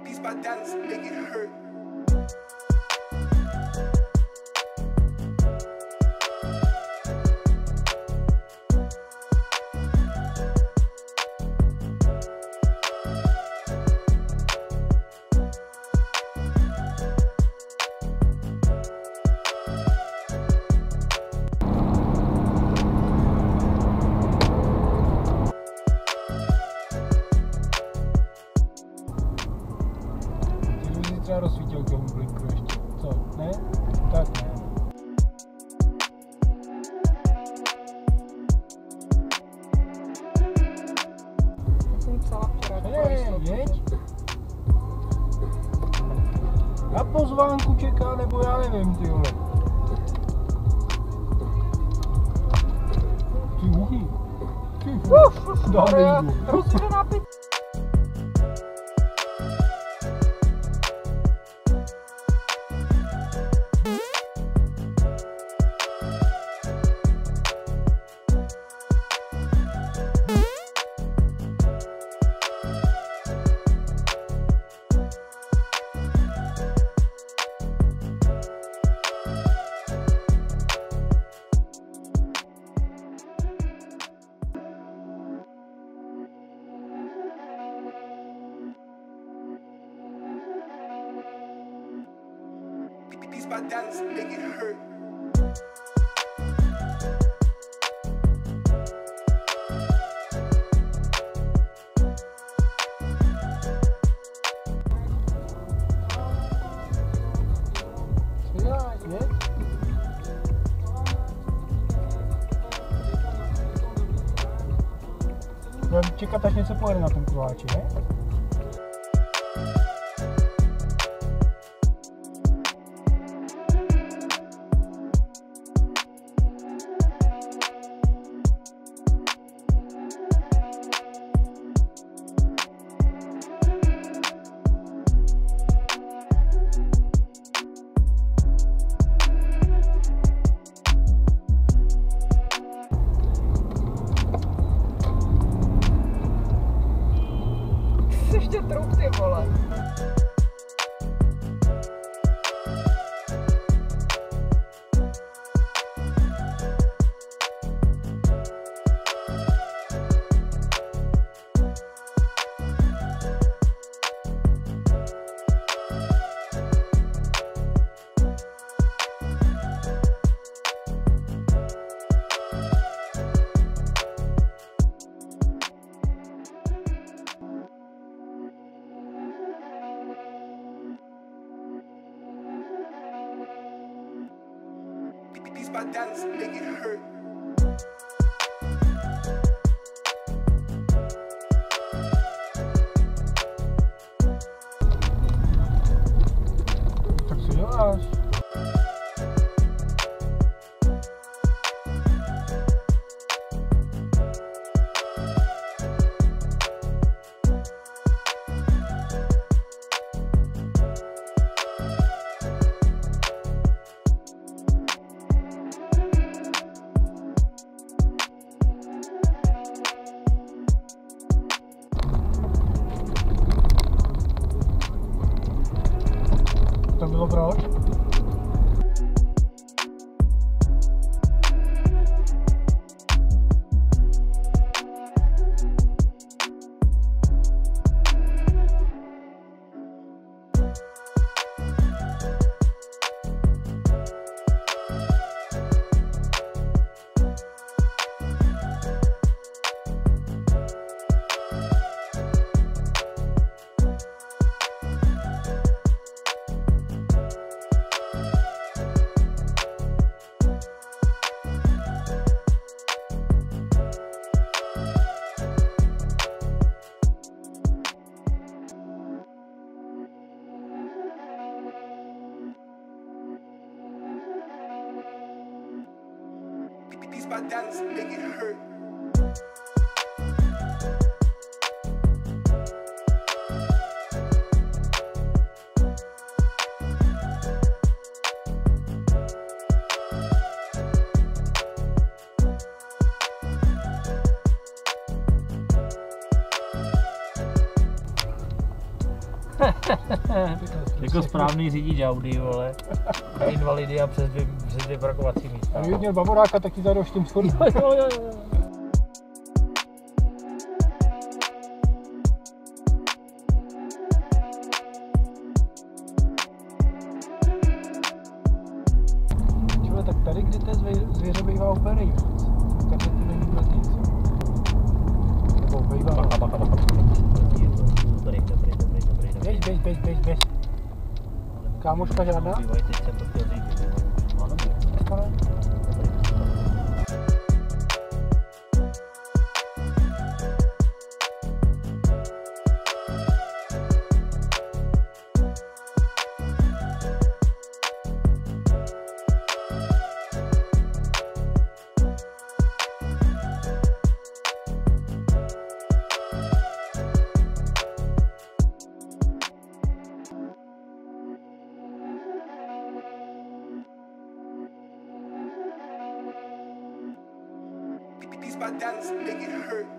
These bad dance make it hurt. Třeba rozsvítil k tomu blinku ještě. Co? Ne? Tak ne. Já jsem jí psala včera. Jeď. Na pozvánku čeká, nebo já nevím, ty vole. Ty uhy. Ty Maria, rozhořená pizza. These bad dance make it hurt. Budeme čekat, až něco pojede na tom kruháči, ne? Ještě trup, ty vole. These bad dance make it hurt. Tak co děláš? To bylo proč? These bad dance make it hurt. Jako správný řidič Audi, vole. Invalidy a přes dvě parkovací místa. A kdyby měl bavoráka, tak ti zajdou tím schodem. Jo. Čile, tak tady, kde té zvěře bývá úplně nejvíc. Tady ti není vůbec nic. Nebo bývá. Bacha. Dobrý. Běž. Kámoška žádná? Bývají, teď jsem to chtěl říct. Ano, These my dollars make it hurt.